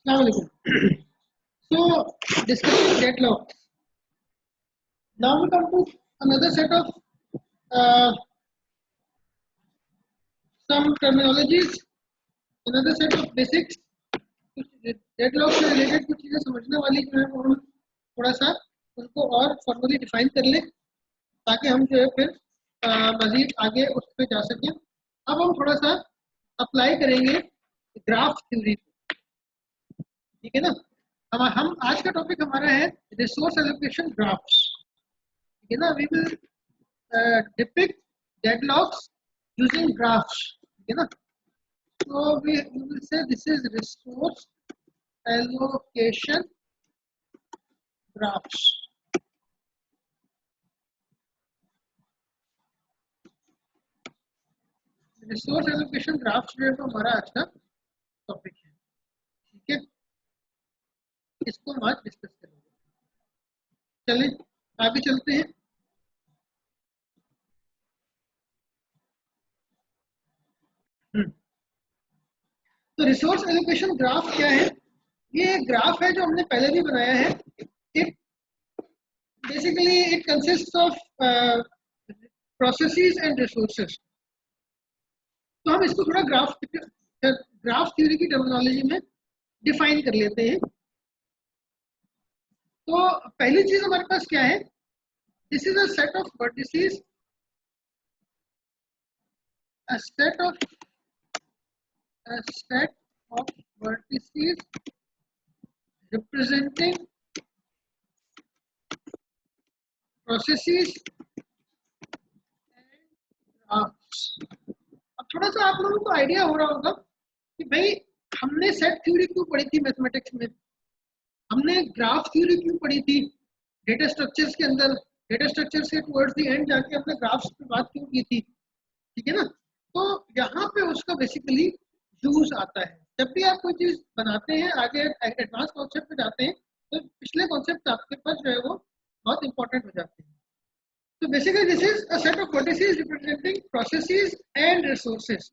Assalamualaikum. So, discussing deadlock. Now we come to another set of uh, some terminologies, another set of basics. Deadlock से related कुछ चीजें समझने वाली जो है वो हम थोड़ा सा उनको और फॉर्मली डिफाइन कर लें ताकि हम जो है फिर मजीद आगे उस पर जा सकें। अब हम थोड़ा सा अप्लाई करेंगे ग्राफ थ्योरी को, ठीक है ना। हम आज का टॉपिक हमारा है रिसोर्स एलोकेशन ग्राफ्स, ठीक है ना। We will depict deadlocks using graphs, ठीक है ना। So we will say this is resource allocation graphs. Resource allocation graphs जो है वो हमारा आज का टॉपिक है, ठीक है। इसको हम आज डिस्कस करेंगे। चलिए आगे चलते हैं। तो रिसोर्स एलोकेशन ग्राफ क्या है? ये ग्राफ है जो हमने पहले भी बनाया है। It basically it consist of processes and resources. तो हम इसको थोड़ा ग्राफ थ्योरी की टर्मिनोलॉजी में डिफाइन कर लेते हैं। तो पहली चीज हमारे पास क्या है? This is a set of vertices, a set of vertices representing processes and graphs. अब थोड़ा सा आप लोगों को आइडिया हो रहा होगा कि भाई हमने सेट थ्योरी क्यों पढ़ी थी मैथमेटिक्स में, हमने ग्राफ थ्योरी क्यों पढ़ी थी डेटा स्ट्रक्चर्स के अंदर, डेटा स्ट्रक्चर्स के टुवर्ड्स द एंड जाके हमने ग्राफ्स पे बात क्यों की थी, ठीक है ना। तो यहाँ पे उसका बेसिकली यूज आता है। जब भी आप कोई चीज बनाते हैं, आगे एडवांस कॉन्सेप्ट पे जाते हैं, तो पिछले कॉन्सेप्ट आपके पास जो है वो बहुत इंपॉर्टेंट हो जाते हैं। तो basically this is a set of vertices representing processes and resources,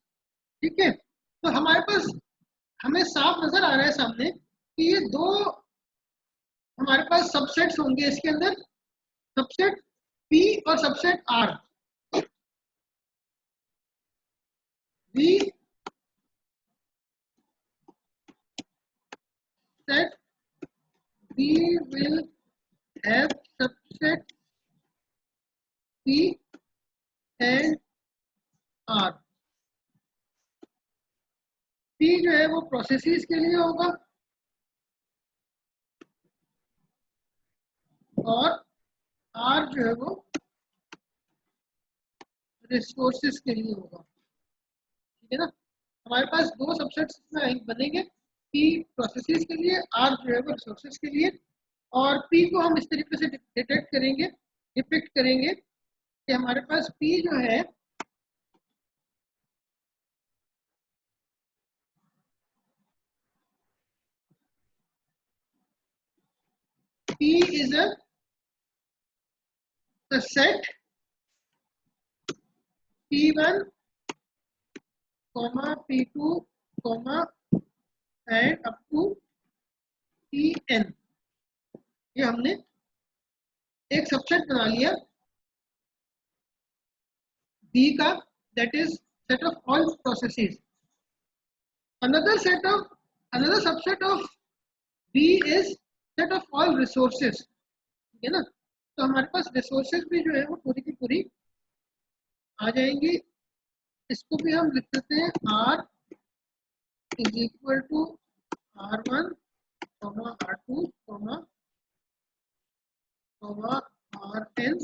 ठीक है। तो हमारे पास हमें साफ नजर आ रहा है सामने कि ये दो हमारे पास सबसेट्स होंगे इसके अंदर, सबसेट P और subset R। We said we will have subset P and R. P जो है वो प्रोसेसेस के लिए होगा और R जो है वो रिसोर्सेस के लिए होगा, ठीक है ना। हमारे पास दो सबसेट्स में बनेंगे, P प्रोसेसेस के लिए, R जो है वो रिसोर्सेस के लिए। और P को हम इस तरीके से डिटेक्ट करेंगे, डिपिक्ट करेंगे कि हमारे पास P जो है P is a set P1, P2, and up to Pn। ये हमने एक सबसेट बना लिया B का, that is set of all processes. Another subset of B is set of all resources, ठीक है ना। तो हमारे पास रिसोर्सेज भी जो है वो पूरी की पूरी आ जाएंगी। इसको भी हम लिख सकते हैं R is equal to R1, R2, Rn,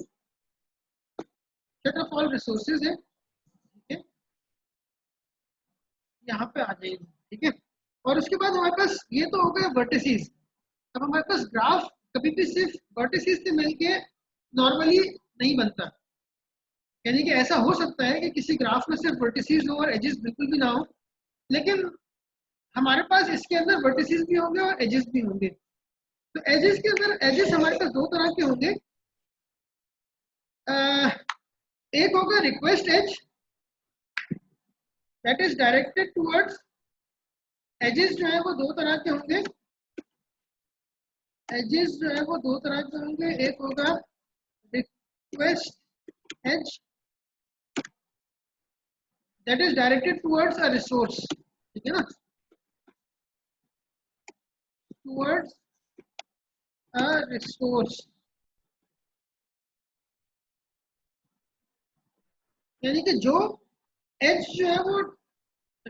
set of all resources है, ठीक है, यहाँ पे आ जाएगी, ठीक है। और उसके बाद हमारे पास ये तो हो गए वर्टिसेस। अब हमारे पास ग्राफ कभी भी सिर्फ वर्टिसेस से मिलके नॉर्मली नहीं बनता, यानी कि ऐसा हो सकता है कि किसी ग्राफ में सिर्फ वर्टिसेस हो और एजेस बिल्कुल भी ना हो, लेकिन हमारे पास इसके अंदर वर्टिसेस भी होंगे और एजेस भी होंगे। तो एजेस के अंदर एजेस हमारे पास दो तरह के होंगे। एक होगा request edge, that is directed towards, edges जो है वो दो तरह के होंगे। एजेस जो है वो दो तरह के होंगे, एक होगा request edge that is directed towards a resource, ठीक है ना, टुवर्ड्स अ रिसोर्स, यानी कि जो एज जो है वो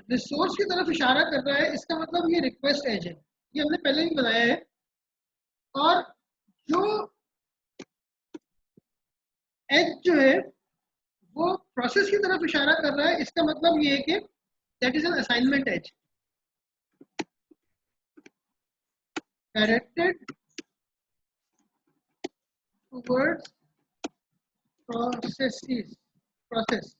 रिसोर्स की तरफ इशारा कर रहा है, इसका मतलब ये रिक्वेस्ट एज है, ये हमने पहले भी बताया है। और जो एज जो है वो प्रोसेस की तरफ इशारा कर रहा है, इसका मतलब ये है कि that is an assignment edge directed towards process, process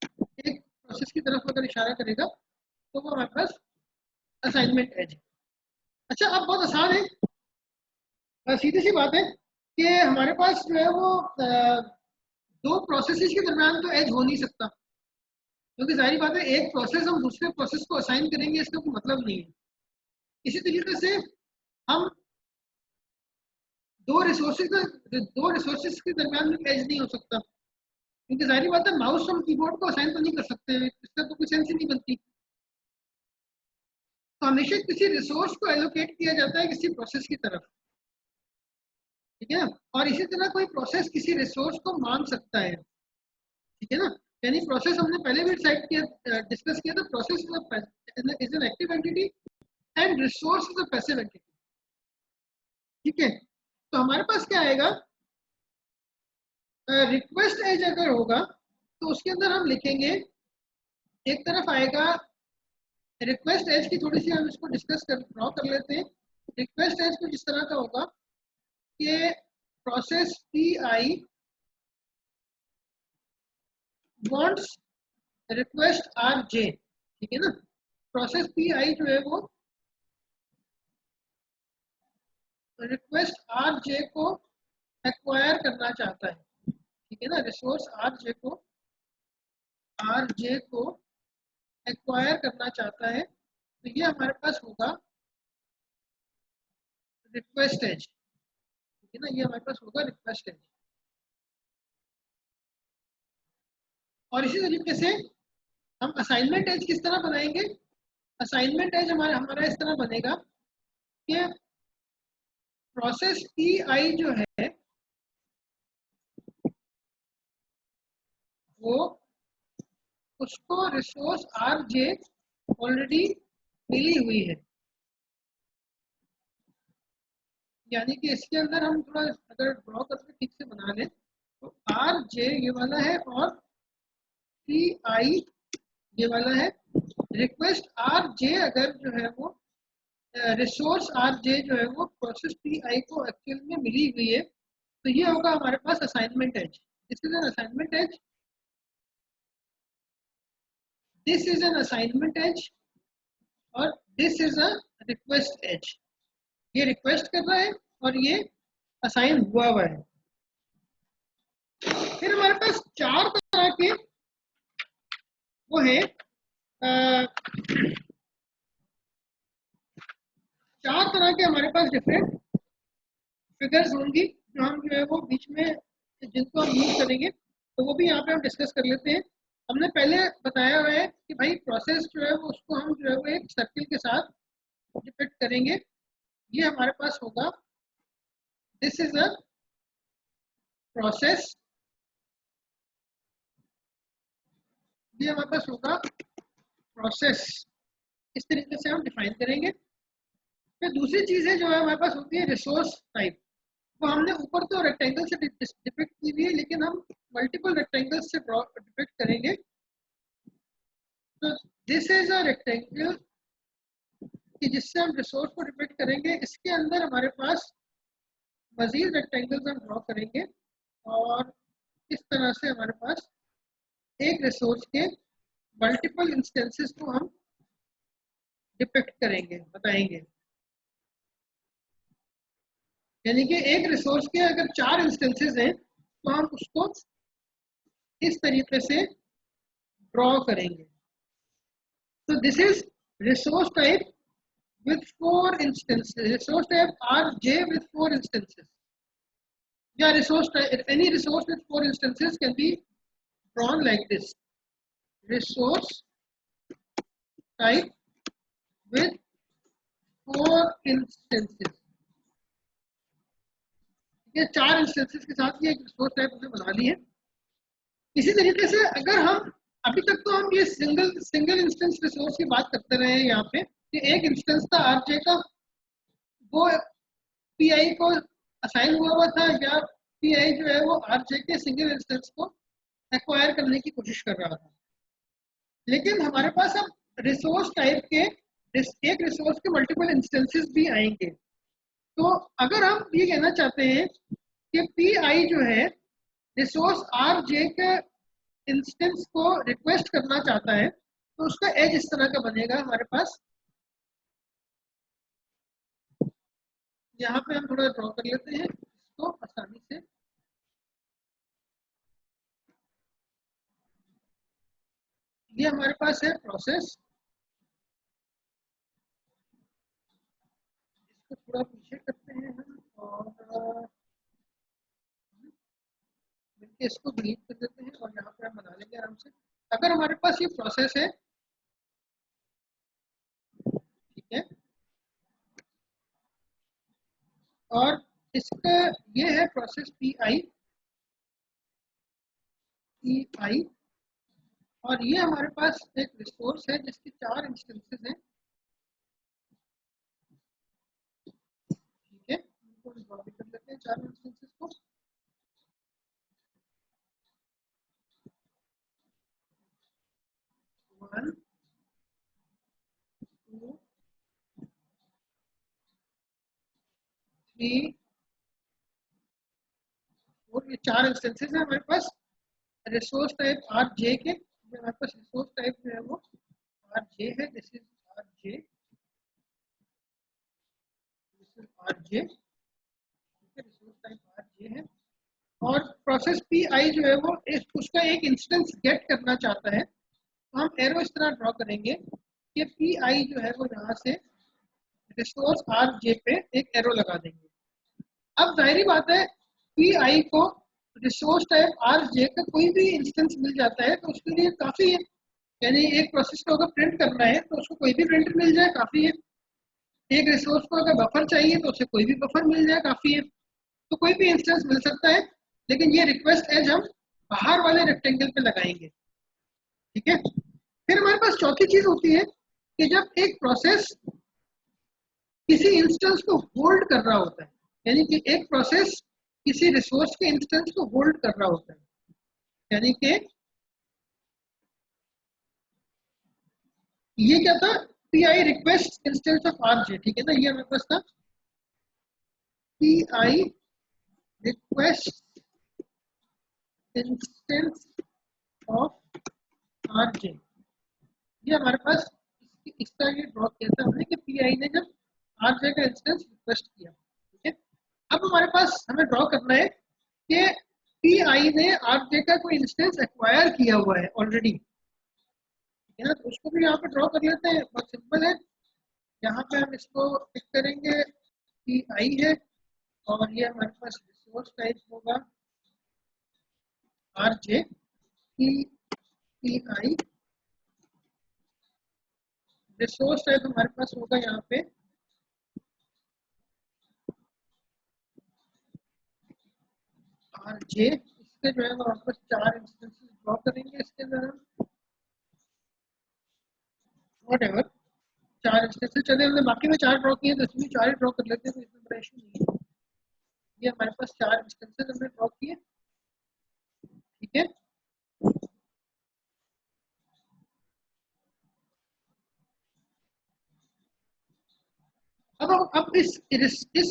एक प्रोसेस की तरफ अगर इशारा करेगा तो वो हमारे पास असाइनमेंट एज है। अच्छा, अब बहुत आसान है, सीधी सी बात है कि हमारे पास जो है वो दो प्रोसेसेस के दरमियान तो एज हो नहीं सकता, क्योंकि जाहिर बात है एक प्रोसेस हम दूसरे प्रोसेस को असाइन करेंगे इसका कोई मतलब नहीं है। इसी तरीके से हम दो रिसोर्सेज के दरमियान में एज नहीं हो सकता, क्योंकि जाहिर बात है माउस हम कीबोर्ड को असाइन तो नहीं कर सकते, इसका तो कोई सेंस ही नहीं बनती। तो हमेशा किसी रिसोर्स को एलोकेट किया जाता है किसी प्रोसेस की तरफ, ठीक है ना, और इसी तरह कोई प्रोसेस किसी रिसोर्स को मांग सकता है, ठीक है ना। यानी प्रोसेस हमने पहले भी डिस्कस किया था, process is an active entity and resource is a passive entity, ठीक है। तो हमारे पास क्या आएगा, रिक्वेस्ट एज अगर होगा तो उसके अंदर हम लिखेंगे, एक तरफ आएगा रिक्वेस्ट एज की, थोड़ी सी हम इसको ड्रॉ कर लेते हैं। रिक्वेस्ट एज कुछ इस तरह का होगा कि process P I wants request R J, ठीक है ना। प्रोसेस पी आई जो है वो रिक्वेस्ट आर जे को एक्वायर करना चाहता है, ठीक है ना, रिसोर्स आर जे को एक्वायर करना चाहता है, तो ये हमारे पास होगा रिक्वेस्ट एज, ठीक है ना, ये हमारे पास होगा रिक्वेस्ट एज। और इसी तरीके से हम असाइनमेंट एज किस तरह बनाएंगे, असाइनमेंट एज हमारा हमारा इस तरह बनेगा कि प्रोसेस पी आई जो है वो उसको रिसोर्स आर जे ऑलरेडी मिली हुई है, यानी कि इसके अंदर हम थोड़ा अगर ड्रॉ करके ठीक से बना लें तो आर जे ये वाला है और पी आई ये वाला है। रिक्वेस्ट आर जे अगर जो है वो रिसोर्स आर जे जो है वो प्रोसेस पी आई को एक्चुअल में मिली हुई है, तो ये होगा हमारे पास assignment edge. This is an assignment edge, this is an assignment edge और this is a request edge. ये रिक्वेस्ट कर रहा है और ये असाइन हुआ है। फिर हमारे पास चार तरह के वो है, चार तरह के हमारे पास डिफरेंट फिगर्स होंगी जो हम जो है वो बीच में जिनको हम यूज करेंगे, तो वो भी यहाँ पे हम डिस्कस कर लेते हैं। हमने पहले बताया हुआ है कि भाई प्रोसेस जो है वो उसको हम जो है वो एक सर्किल के साथ डिपिक्ट करेंगे। ये हमारे पास होगा दिस इज अ प्रोसेस, ये हमारे पास होगा प्रोसेस, इस तरीके से हम डिफाइन करेंगे। फिर दूसरी चीजें जो है हमारे पास होती है रिसोर्स टाइप, वो हमने ऊपर तो रेक्टेंगल से डिपिक्ट की हुई है, लेकिन हम मल्टीपल रेक्टेंगल से डिपिक्ट करेंगे। तो दिस इज अ रेक्टेंगल कि जिससे हम रिसोर्स को डिपिक्ट करेंगे, इसके अंदर हमारे पास मजीद रेक्टेंगल्स हम ड्रॉ करेंगे और इस तरह से हमारे पास एक रिसोर्स के मल्टीपल इंस्टेंसेस को हम डिपिक्ट करेंगे, बताएंगे। यानी कि एक रिसोर्स के अगर 4 इंस्टेंसेस हैं तो हम उसको इस तरीके से ड्रॉ करेंगे। तो this is resource type with 4 instances, resource type rj with 4 instances. Yeah, resource type, any resource with 4 instances can be drawn like this. Resource type with 4 instances. ये 4 इंस्टेंसेस के साथ ये एक रिसोर्स टाइप हमने बना ली है। इसी तरीके से अगर हम अभी तक तो हम ये सिंगल इंस्टेंस रिसोर्स की बात करते रहे हैं यहाँ पे कि एक इंस्टेंस था आरजे का, वो पीआई को असाइन हुआ था या पीआई जो है वो आरजे के सिंगल इंस्टेंस को एक्वायर करने की कोशिश कर रहा था। लेकिन हमारे पास अब रिसोर्स टाइप के एक रिसोर्स के मल्टीपल इंस्टेंसेस भी आएंगे। तो अगर हम ये कहना चाहते हैं कि पी आई जो है रिसोर्स आर जे के इंस्टेंस को रिक्वेस्ट करना चाहता है, तो उसका एज इस तरह का बनेगा हमारे पास। यहाँ पे हम थोड़ा ड्रॉ कर लेते हैं इसको आसानी से। ये हमारे पास है प्रोसेस, इसको थोड़ा पीछे करते हैं हम और इसको डिलीट कर देते हैं और यहाँ पे हम बना लेंगे आराम से। अगर हमारे पास ये प्रोसेस है, ठीक है, और इसका ये है प्रोसेस पी आई, और ये हमारे पास एक रिसोर्स है जिसकी 4 इंस्टेंसेस हैं, ठीक है, इनको ड्रॉ भी कर लेते हैं 4 इंस्टेंसेस को। वन, टू, थ्री, फोर, ये 4 इंस्टेंसेस हैं हमारे पास रिसोर्स टाइप आर जे के। हमारे पास रिसोर्स टाइप जो है वो आर जे है, this is R J, this is R J, resource type R J है। और प्रोसेस पी आई जो है वो उसका एक इंस्टेंस गेट करना चाहता है, तो हम एरो इस तरह ड्रॉ करेंगे कि पी आई जो है वो यहाँ से रिसोर्स आर जे पे एक एरो लगा देंगे। अब जाहिर बात है पी आई को रिसोर्स टाइप आर जे का कोई भी इंस्टेंस मिल जाता है तो उसके लिए काफ़ी है, यानी एक प्रोसेस को अगर प्रिंट करना है तो उसको कोई भी प्रिंटर मिल जाए काफ़ी है। एक रिसोर्स को अगर बफर चाहिए तो उसे कोई भी बफर मिल जाए काफ़ी है। तो कोई भी इंस्टेंस मिल सकता है, लेकिन ये रिक्वेस्ट एज हम बाहर वाले रेक्टेंगल पे लगाएंगे, ठीक है। फिर हमारे पास चौथी चीज होती है कि जब एक प्रोसेस किसी इंस्टेंस को होल्ड कर रहा होता है, यानी कि एक प्रोसेस किसी रिसोर्स के इंस्टेंस को होल्ड कर रहा होता है, यानी कि ये क्या था, P I request instance of R J, ठीक है ना, ये हमारे पास था P I request instance of R J. ये हमारे पास इसका ये ड्रॉ किया था हमने कि पी आई ने जब आर जे का इंस्टेंस रिक्वेस्ट किया, ठीक है। अब हमारे पास हमें ड्रॉ करना है कि पी आई ने आर जे का कोई इंस्टेंस एक्वायर किया हुआ है ऑलरेडी, ठीक है ना, तो उसको भी यहाँ पे ड्रॉ कर लेते हैं। बहुत सिंपल है, यहाँ पे हम इसको टिक करेंगे, पी आई है और ये हमारे पास रिसोर्स टाइप होगा R J P I, resource type हमारे पास होगा यहाँ पे आर जे। इसके जो है वो वापस 4 इंस्टेंसेस ड्रॉ करेंगे इसके अंदर हम, व्हाटएवर 4 इंस्टेंसेस चले, हमने बाकी में 4 ड्रॉ किए तो इसमें 4 ही ड्रॉ कर लेते हैं, तो इसमें बड़ा इशू नहीं है। ये हमारे पास 4 इंस्टेंसेस हमने ड्रॉ किए, ठीक है। अब इस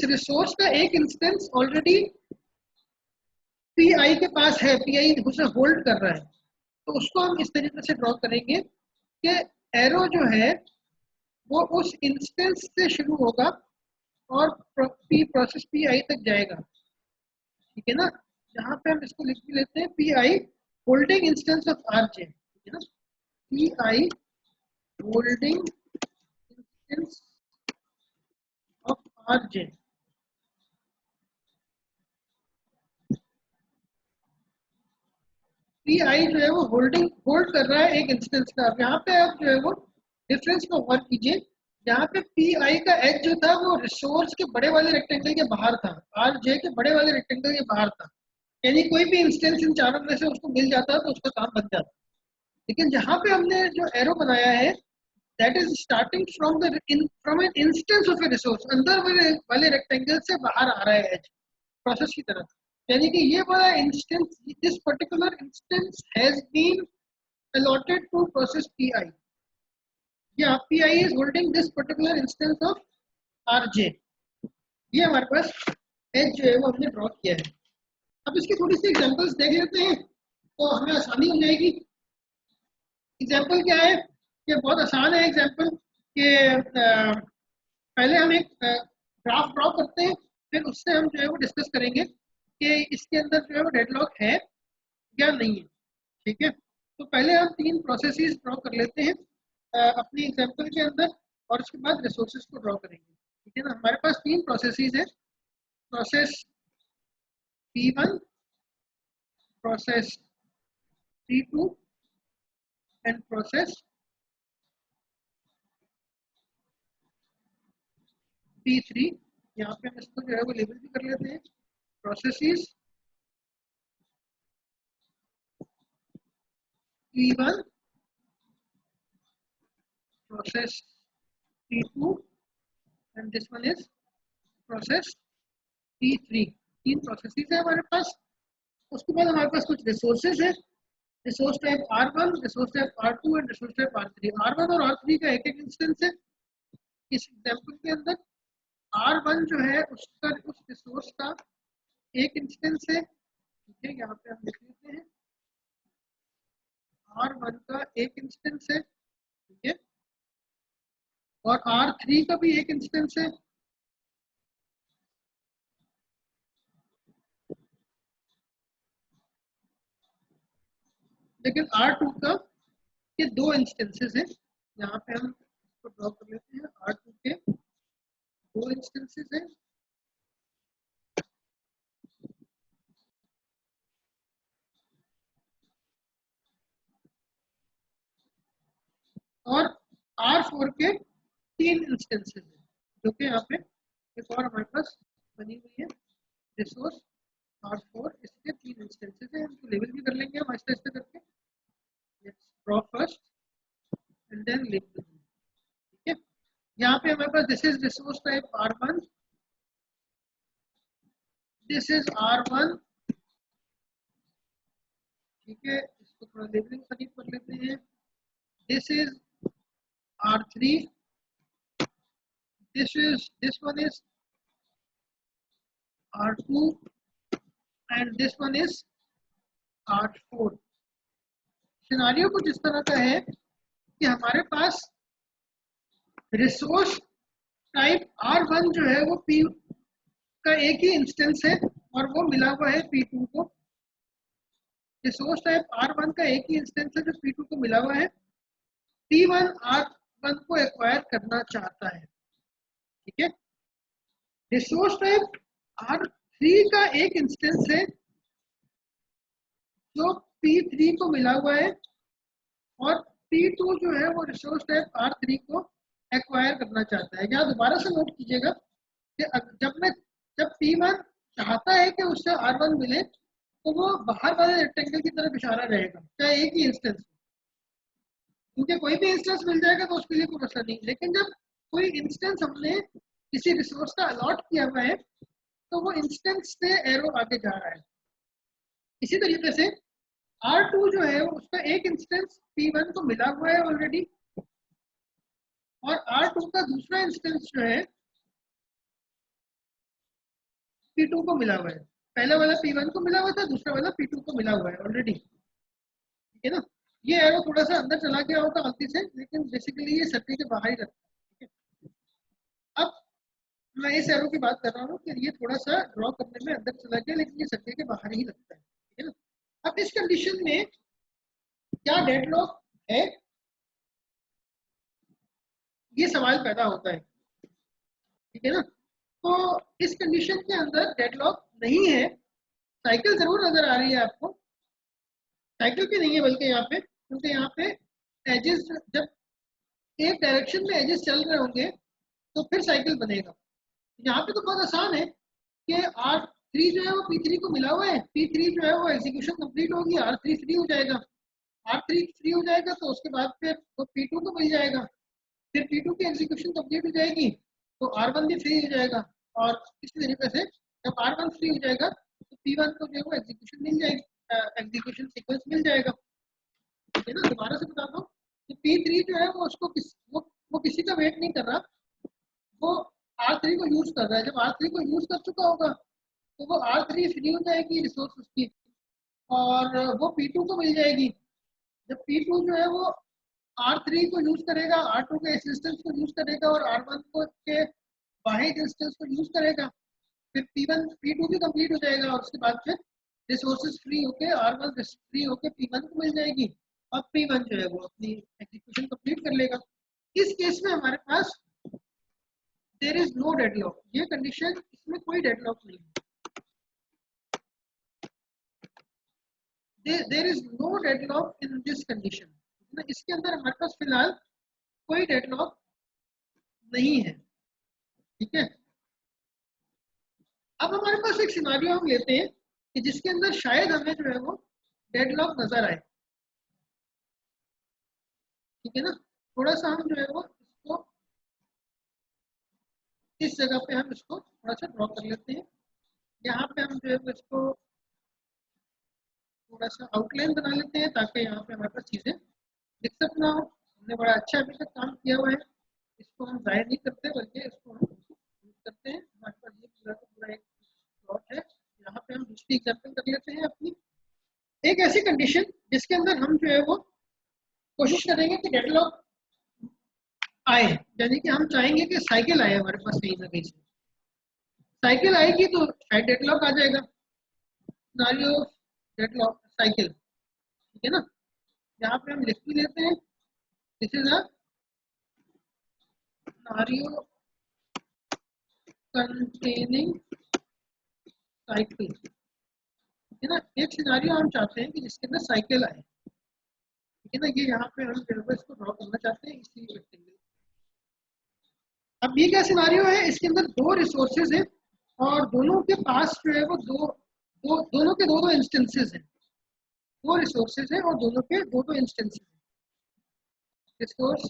रिसोर्स का एक इंस्टेंस ऑलरेडी पी आई के पास है, पी आई उसे होल्ड कर रहा है, तो उसको हम इस तरीके से ड्रॉ करेंगे कि एरो जो है वो उस इंस्टेंस से शुरू होगा और प्रोसेस पी आई तक जाएगा, ठीक है ना। यहाँ पे हम इसको लिख भी लेते हैं P I holding instance of R J, ठीक है ना, P I holding instance R J, P I जो है वो होल्ड कर रहा है एक इंस्टेंस का। अब यहाँ पे आप जो है वो डिफरेंस को गौर कीजिए, यहाँ पे पी आई का एज जो था वो रिसोर्स के बड़े वाले रेक्टेंगल के बाहर था, आर जे के बड़े वाले रेक्टेंगल के बाहर था, यानी कोई भी इंस्टेंस इन चारों में से उसको मिल जाता तो उसका काम बन जाता। लेकिन जहाँ पे हमने जो एरो बनाया है that is starting from an instance of A resource, अंदर वाले रेक्टेंगल से बाहर आ रहा है एज प्रोसेस की तरफ, यानी कि ये वाला instance, this particular instance has been allotted to process pi, या pi is holding this particular instance of rj। ये हमारे पास एज जो है वो हमने ड्रॉ किया है। अब इसकी थोड़ी सी एग्जांपल्स देख लेते हैं तो हमें आसानी हो जाएगी। एग्जांपल क्या है, ये बहुत आसान है एग्जांपल कि पहले हम एक ग्राफ ड्रॉ करते हैं, फिर उससे हम जो है वो डिस्कस करेंगे कि इसके अंदर जो है वो डेडलॉक है या नहीं है। ठीक है, तो पहले हम 3 प्रोसेसेस ड्रॉ कर लेते हैं अपनी एग्जांपल के अंदर, और उसके बाद रिसोर्सेज को ड्रॉ करेंगे। ठीक है ना, हमारे पास 3 प्रोसेसेस है, process P1, process P2 and process P3। यहाँ पे हम इसको जो है वो लेबल भी कर लेते हैं, processes P1, process P2 and this one is process P3। 3 processes है हमारे पास। उसके बाद हमारे पास कुछ रिसोर्सेज है, resource type R1, resource type R2 and resource type R3। R1 और R3 का एक इंस्टेंस है इस एग्जांपल के अंदर। R1 जो है उसका उस रिसोर्स का एक इंस्टेंस है। ठीक है, यहाँ पे हम लिख लेते हैं R1 का एक इंस्टेंस है। ठीक है, और R3 का भी एक इंस्टेंस है। लेकिन R2 का ये 2 इंस्टेंसेस है, यहाँ पे हम इसको ड्रॉ कर लेते हैं। R2 के 2 इंस्टेंसेस है, और R4 के 3 इंस्टेंसेस है, जो कि यहाँ पे एक और हमारे पास बनी हुई है रिसोर्स R4, इसके 3 इंस्टेंसेस है। इनको लेबल भी कर लेंगे हम आहिस्ते आहिस्ते करके। Draw first and then label. ठीक है, यहाँ पे हमारे पास this is resource type R1, this is R1। ठीक है, इसको थोड़ा लेबलिंग करीब कर लेते हैं। This is R3, this one is R2 and this one is R4। Scenario कुछ इस तरह का है कि हमारे पास रिसोर्स टाइप R1 जो है वो P का एक ही इंस्टेंस है और वो मिला हुआ है P2 को। रिसोर्स टाइप R1 का एक ही इंस्टेंस है जो P2 को मिला हुआ है। P1 R1 को एक्वायर करना चाहता है। ठीक है, रिसोर्स टाइप R3 का एक इंस्टेंस है जो P3 को मिला हुआ है, और P2 जो है वो रिसोर्स टाइप R3 को एक्वायर करना चाहता है। यहाँ दोबारा से नोट कीजिएगा कि जब P1 चाहता है कि उससे R1 मिले तो वो बाहर वाले रेक्टेंगल की तरफ इशारा रहेगा, चाहे एक ही इंस्टेंस, क्योंकि कोई भी इंस्टेंस मिल जाएगा तो उसके लिए कोई मसला नहीं। लेकिन जब कोई इंस्टेंस हमने किसी रिसोर्स का अलॉट किया हुआ है तो वो इंस्टेंस से एरो आगे जा रहा है। इसी तरीके से R2 जो है उसका एक इंस्टेंस P1 को मिला हुआ है ऑलरेडी, और R2 का दूसरा इंस्टेंस जो है P2 को मिला हुआ है। पहला वाला P1 को मिला हुआ था, दूसरा वाला P2 को मिला हुआ है ऑलरेडी। ठीक है ना, ये एरो थोड़ा सा अंदर चला गया होगा गलती से, लेकिन बेसिकली ये सर्कल के बाहर ही रहता है। अब मैं इस एरो की बात कर रहा हूँ कि ये थोड़ा सा ड्रॉ करने में अंदर चला गया, लेकिन ये सर्कल के बाहर ही लगता है। ठीक है ना, अब इस कंडीशन में क्या डेडलॉक है, ये सवाल पैदा होता है। ठीक है ना, तो इस कंडीशन के अंदर डेडलॉक नहीं है, साइकिल जरूर नजर आ रही है आपको, साइकिल भी नहीं है बल्कि यहाँ पे, क्योंकि यहाँ पे एजेस जब एक डायरेक्शन में एजेस चल रहे होंगे तो फिर साइकिल बनेगा। यहाँ पे तो बहुत आसान है कि R3 जो है वो P3 को मिला हुआ है, P3 जो है वो एग्जीक्यूशन कंप्लीट होगी, R3 फ्री हो जाएगा, R3 फ्री हो जाएगा तो उसके बाद फिर वो P2 को मिल जाएगा, फिर P2 की एग्जीक्यूशन कंप्लीट हो जाएगी तो R1 भी फ्री हो जाएगा, और इसी तरीके से जब R1 फ्री हो जाएगा तो P1 को जो है वो एग्जीक्यूशन मिल जाएगी, एग्जीक्यूशन सीक्वेंस मिल जाएगा। ठीक है ना, दोबारा से बताता हूँ कि P3 जो है वो उसको वो किसी का वेट नहीं कर रहा, वो R3 को यूज कर रहा है, जब R3 को यूज कर चुका होगा तो वो R3 फ्री हो जाएगी रिसोर्स उसकी, और वो P2 को मिल जाएगी। जब P2 जो है वो R3 को यूज करेगा, R2 के इंस्टेंस को यूज करेगा और R1 को के वाहिद इंस्टेंस को यूज करेगा, फिर P2 भी कंप्लीट हो जाएगा और उसके बाद फिर रिसोर्सेज फ्री होके R1 फ्री होके P1 को मिल जाएगी और P1 जो है वो अपनी एग्जीक्यूशन कंप्लीट कर लेगा। इस केस में हमारे पास देयर इज नो डेडलॉक, ये कंडीशन, इसमें कोई डेडलॉक नहीं है, there is no deadlock in this condition, इसके अंदर हमारे पास फिलहाल कोई डेडलॉक नहीं है। ठीक है, अब हमारे पास एक सिनारियो हम लेते हैं कि जिसके अंदर शायद हमें जो है वो डेडलॉक नजर आए। ठीक है ना, थोड़ा सा हम जो है वो इसको इस जगह पे हम इसको थोड़ा सा ड्रॉ कर लेते हैं, यहाँ पे हम जो है वो इसको थोड़ा सा आउटलाइन बना लेते हैं ताकि यहाँ पे हमारे पास चीजें दिक्कत ना हो। हमने बड़ा अच्छा अभी तक काम किया हुआ है, इसको हम जाहिर नहीं करते बल्कि इसको हम यूज करते हैं। हमारे पास ये पूरा का पूरा एक प्लॉट है, यहाँ पे हम दूसरी एग्जाम्पल कर लेते हैं अपनी, एक ऐसी कंडीशन जिसके अंदर हम जो है वो कोशिश करेंगे कि डेडलॉक आए, यानी कि हम चाहेंगे कि साइकिल आए हमारे पास कहीं ना कहीं से, साइकिल आएगी तो शायद डेडलॉक आ जाएगा, सिनेरियो डेडलॉक साइकिल। ठीक है ना, यहाँ पे हम लिख भी लेते हैं this is a scenario containing cycle. ठीक है ना, एक सिनेरियो हम चाहते हैं कि जिसके अंदर साइकिल आए। ठीक है ना, ये यहाँ पे हम इसको ड्रॉ करना चाहते हैं इसी रेक्टेंगल। अब ये क्या सिनेरियो है, इसके अंदर दो रिसोर्सेज हैं और दोनों के पास जो है वो दोनों के दो इंस्टेंसेस हैं, दो रिसोर्सेज हैं और दोनों के दो इंस्टेंसेस हैं। रिसोर्स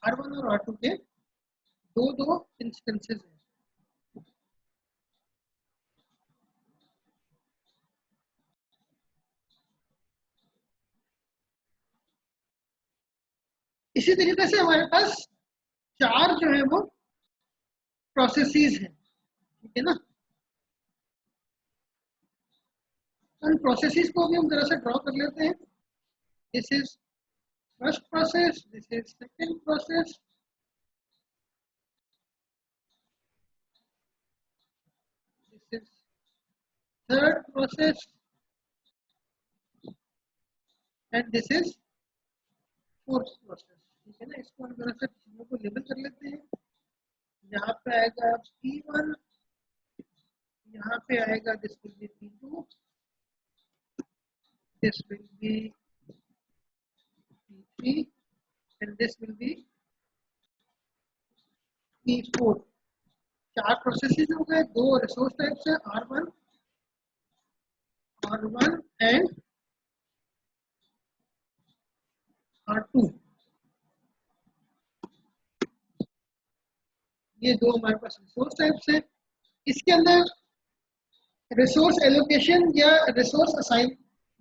R1 और R2 के दो इंस्टेंसेस हैं। इसी तरीके से हमारे पास चार जो है वो प्रोसेसेस हैं। ठीक है ना, उन प्रोसेसेस को भी हम जरा सा ड्रॉ कर लेते हैं। This is first process, this is second process, this is third process and this is fourth process. ठीक है ना, इसको हम जरा सा चीजों को लेबल कर लेते हैं। यहाँ पे आएगा P1, यहाँ पे आएगा this will be P2, this will be P3 and this will be P4। चार प्रोसेसेस हो गए, दो रिसोर्स टाइप्स है R1 एंड R2, ये दो हमारे पास रिसोर्स टाइप्स है। इसके अंदर रिसोर्स एलोकेशन या रिसोर्स असाइन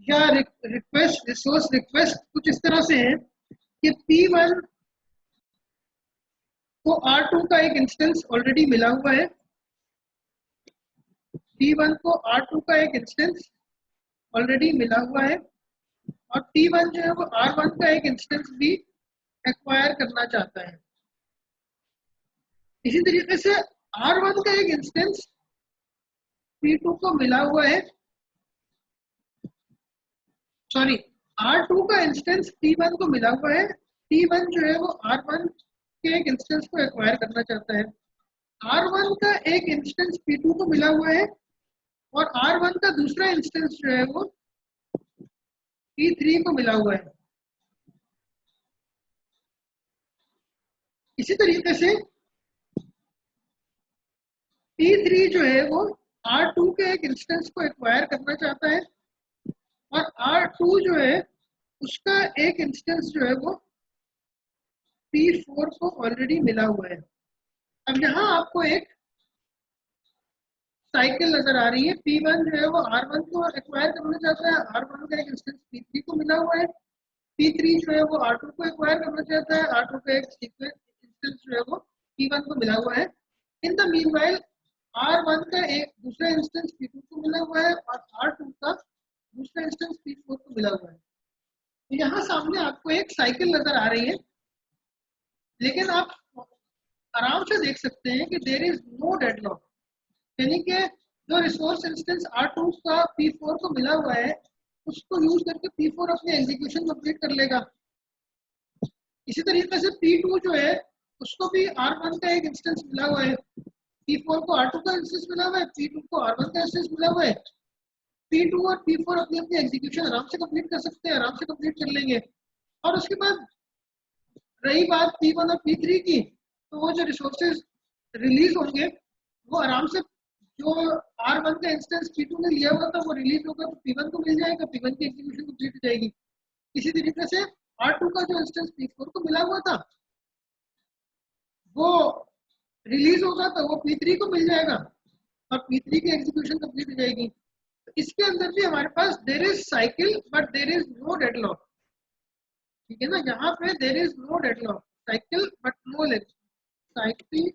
या रिक्वेस्ट, रिसोर्स रिक्वेस्ट कुछ इस तरह से है कि P1 को R2 का एक इंस्टेंस ऑलरेडी मिला हुआ है, P1 को R2 का एक इंस्टेंस ऑलरेडी मिला हुआ है और P1 जो है वो R1 का एक इंस्टेंस भी एक्वायर करना चाहता है। इसी तरीके से R1 का एक इंस्टेंस P2 को मिला हुआ है, सॉरी R2 का इंस्टेंस T1 को मिला हुआ है, T1 जो है वो R1 के एक इंस्टेंस को एक्वायर करना चाहता है, R1 का एक इंस्टेंस P2 को मिला हुआ है और R1 का दूसरा इंस्टेंस जो है वो P3 को मिला हुआ है। इसी तरीके से P3 जो है वो R2 के एक इंस्टेंस को एक्वायर करना चाहता है और R2 जो है उसका एक इंस्टेंस जो है वो P4 को ऑलरेडी मिला हुआ है। अब यहाँ आपको एक साइकिल नजर आ रही है, P1 जो है वो R1 को एक्वायर करना चाहता है, R1 का एक इंस्टेंस P3 को मिला हुआ है, P3 जो है वो R2 को एक्वायर करना चाहता है, R2 का एक इंस्टेंस जो है वो P1 को मिला हुआ है। इन द मीनवाइल R1 का एक दूसरा इंस्टेंस P2 को मिला हुआ है और R2 का दूसरा इंस्टेंस P4 को मिला हुआ है। तो यहाँ सामने आपको एक साइकिल नजर आ रही है, लेकिन आप आराम से देख सकते हैं कि देयर इज नो डेडलॉक, यानी कि जो रिसोर्स इंस्टेंस R2 का P4 को मिला हुआ है उसको यूज करके P4 अपने एग्जीक्यूशन कंप्लीट कर लेगा। इसी तरीके से P2 जो है उसको भी R1 का एक इंस्टेंस मिला हुआ है, P4 को R2 का इंस्टेंस मिला हुआ है, P2 को R1 का इंस्टेंस मिला हुआ है, P2 और P4 अपनी अपनी एग्जीक्यूशन आराम से कंप्लीट कर सकते हैं, आराम से कंप्लीट कर लेंगे। और उसके बाद रही बात P1 और P3 की, तो वो जो रिसोर्सेज रिलीज होंगे वो आराम से जो R1 का इंस्टेंस P2 ने लिया हुआ था वो रिलीज होगा तो P1 को मिल जाएगा, P1 की एग्जीक्यूशन कंप्लीट हो जाएगी। इसी तरीके से R2 का जो इंस्टेंस P4 को मिला हुआ था वो रिलीज होगा तो वो P3 को मिल जाएगा और P3 की एग्जीक्यूशन कंप्लीट हो जाएगी। तो इसके अंदर भी हमारे पास there is cycle but there is no deadlock, ठीक है ना। यहाँ पे there is no deadlock, cycle but no leg, cycle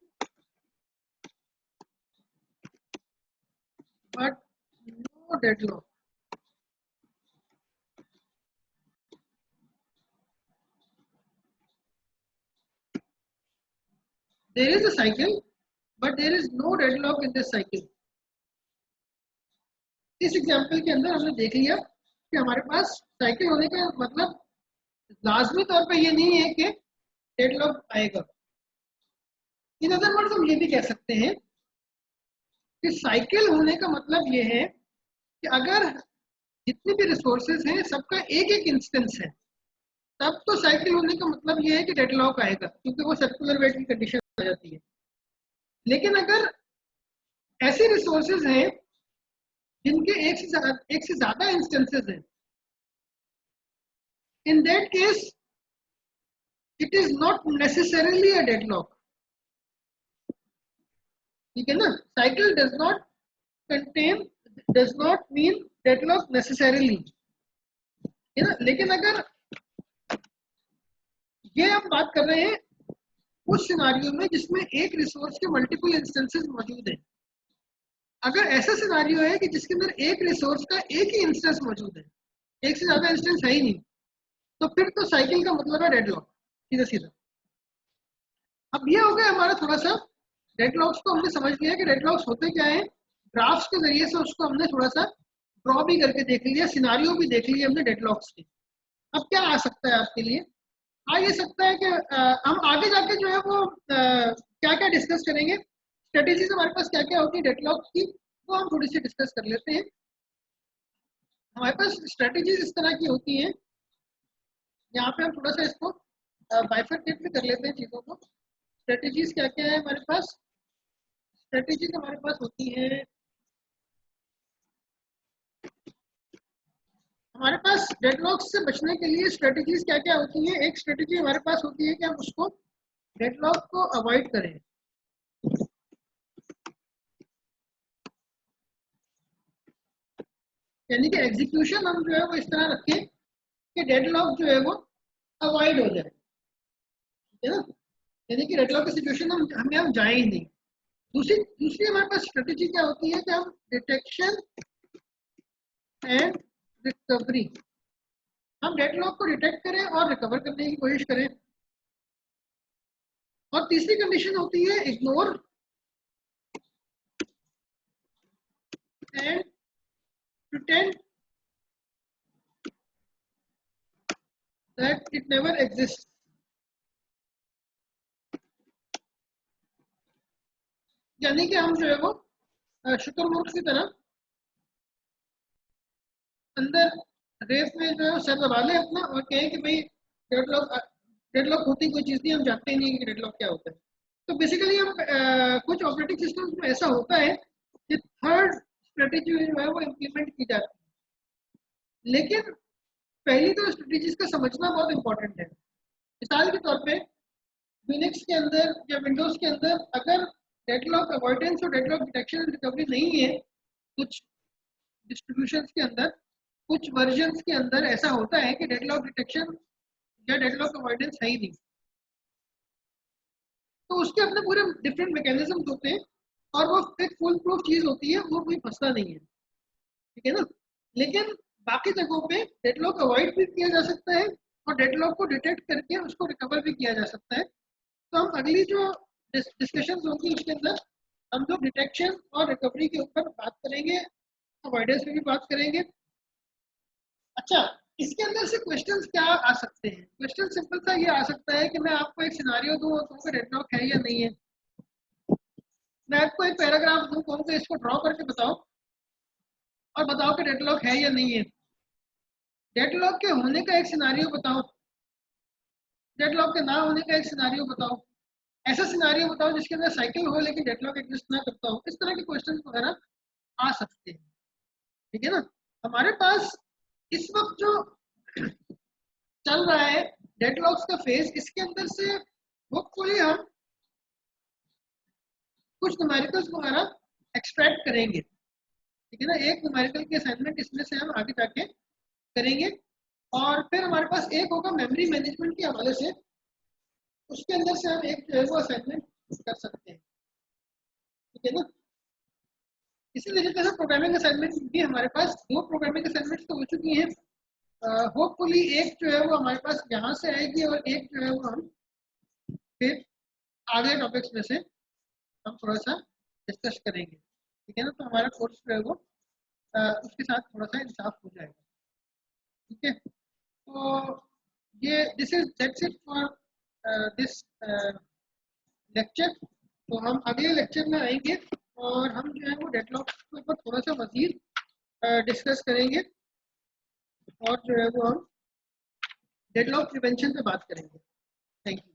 but no deadlock. There is a cycle, but there is no deadlock in this cycle. इस example के अंदर हमने देख लिया कि हमारे पास साइकिल होने का मतलब लाजमी तौर पे ये नहीं है कि डेडलॉक आएगा। इन अदर वर्ड्स हम ये भी कह सकते हैं कि साइकिल होने का मतलब ये है कि अगर जितनी भी रिसोर्सेज हैं सबका एक एक इंस्टेंस है तब तो साइकिल होने का मतलब ये है कि डेडलॉक आएगा, क्योंकि वो सर्कुलर वेट की कंडीशन आ जाती है। लेकिन अगर ऐसे रिसोर्सेज हैं जिनके एक से ज्यादा इंस्टेंसेस हैं, in that case it is not necessarily a deadlock, ठीक है ना। Cycle does not contain, does not mean deadlock necessarily, है ना। लेकिन अगर ये हम बात कर रहे हैं उस सिनारियो में जिसमें एक रिसोर्स के मल्टीपल इंस्टेंसेस मौजूद हैं, अगर ऐसा सिनारियो है कि जिसके अंदर एक रिसोर्स का एक ही इंस्टेंस मौजूद है, एक से ज्यादा इंस्टेंस है ही नहीं, तो फिर तो साइकिल का मतलब है डेडलॉक, सीधा सीधा। अब ये हो गया हमारा थोड़ा सा डेडलॉक्स को हमने समझ लिया कि डेडलॉक्स होते क्या है, ग्राफ्स के जरिए से उसको हमने थोड़ा सा ड्रॉ भी करके देख लिया, सिनारियो भी देख लिया हमने डेडलॉक्स के। अब क्या आ सकता है आपके लिए, आ ये सकता है कि हम आगे जाके जो है वो क्या क्या डिस्कस करेंगे, स्ट्रेटेजीज हमारे पास क्या क्या होती है डेडलॉक्स की, वो हम थोड़ी सी डिस्कस कर लेते हैं। हमारे पास स्ट्रेटेजीज इस तरह की होती हैं, यहाँ पे हम थोड़ा सा इसको बाइफरकेट भी कर लेते हैं चीज़ों को। स्ट्रेटेजीज क्या क्या है हमारे पास, स्ट्रेटेजीज हमारे पास होती है, हमारे पास डेडलॉक्स से बचने के लिए स्ट्रेटेजीज क्या क्या होती है। एक स्ट्रेटेजी हमारे पास होती है कि हम उसको डेडलॉक को अवॉइड करें, यानी कि एग्जीक्यूशन हम जो है वो इस तरह रखें कि डेडलॉक जो है वो अवॉइड हो जाए, ठीक है ना, यानी कि डेडलॉक की सिचुएशन हम जाए ही नहीं। दूसरी दूसरी हमारे पास स्ट्रेटेजी क्या होती है कि हम डिटेक्शन एंड रिकवरी, हम डेडलॉक को डिटेक्ट करें और रिकवर करने की कोशिश करें। और तीसरी कंडीशन होती है ignore and pretend that it never exists. यानी कि हम जो है वो शुतुरमुर्ग की तरह अंदर रेस में जो है सर दबा ले अपना और कहें कि भाई डेडलॉक होती कोई चीज़ नहीं, हम जानते ही नहीं कि डेडलॉक क्या होता है। तो बेसिकली हम कुछ ऑपरेटिंग सिस्टम्स में ऐसा होता है कि थर्ड स्ट्रेटेजी जो है वो इम्प्लीमेंट की जाती है, लेकिन पहली तो स्ट्रेटेजीज का समझना बहुत इंपॉर्टेंट है। मिसाल के तौर पे यूनिक्स के अंदर या विंडोज के अंदर अगर डेडलॉक अवॉइडेंस और डेडलॉक डिटेक्शन रिकवरी नहीं है, कुछ डिस्ट्रीब्यूशंस के अंदर, कुछ वर्जन्स के अंदर ऐसा होता है कि डेडलॉक डिटेक्शन या डेडलॉक अवॉइडेंस है ही नहीं, तो उसके अपने पूरे डिफरेंट मैकेनिज्म होते हैं और वो एक फुल प्रूफ चीज होती है, वो कोई फंसता नहीं है, ठीक है ना। लेकिन बाकी जगहों पे डेडलॉक अवॉइड भी किया जा सकता है और डेडलॉक को डिटेक्ट करके उसको रिकवर भी किया जा सकता है। तो हम अगली जो डिस्कशन होंगी उसके अंदर हम लोग डिटेक्शन और रिकवरी के ऊपर बात करेंगे, अवॉइडेंस पे भी बात करेंगे। अच्छा, इसके अंदर से क्वेश्चंस क्या आ सकते हैं? क्वेश्चन सिंपल सा ये आ सकता है कि मैं आपको एक सिनारियो दूं और कहूँ डेडलॉक है या नहीं है। मैं आपको एक पैराग्राफ दूं, कहूँ कि इसको ड्रॉ करके बताओ और बताओ कि डेडलॉक है या नहीं है। डेडलॉक के होने का एक सिनारियो बताओ, डेडलॉक के ना होने का एक सिनारियो बताओ, ऐसा सिनारियो बताओ जिसके अंदर साइकिल हो लेकिन डेडलॉक एग्जिस्ट ना करता हो। इस तरह के क्वेश्चन वगैरह आ सकते हैं, ठीक है ना। हमारे पास इस वक्त जो चल रहा है डेडलॉक्स का फेज, इसके अंदर से होपफुली हम कुछ न्यूमेरिकल्स वगैरह एक्सट्रैक्ट करेंगे, ठीक है ना। एक न्यूमेरिकल की असाइनमेंट इसमें से हम आगे जाके करेंगे और फिर हमारे पास एक होगा मेमोरी मैनेजमेंट के हवाले से, उसके अंदर से हम एक जो है वो असाइनमेंट कर सकते हैं, ठीक है ना। इसी तरीके से प्रोग्रामिंग असाइनमेंट भी हमारे पास 2 प्रोग्रामिंग असाइनमेंट्स तो हो चुकी हैं। होपफुली एक जो है वो हमारे पास यहाँ से आएगी और एक जो है वो हम फिर आगे टॉपिक्स में से हम थोड़ा सा डिस्कस करेंगे, ठीक है ना। तो हमारा कोर्स जो है वो उसके साथ थोड़ा सा इंसाफ हो जाएगा, ठीक है। तो ये this is that's it for this lecture. तो हम अगले लेक्चर में आएंगे और हम जो है वो डेडलॉक के ऊपर थोड़ा सा मजीद डिस्कस करेंगे और जो है वो हम डेडलॉक प्रिवेंशन पे बात करेंगे। Thank you.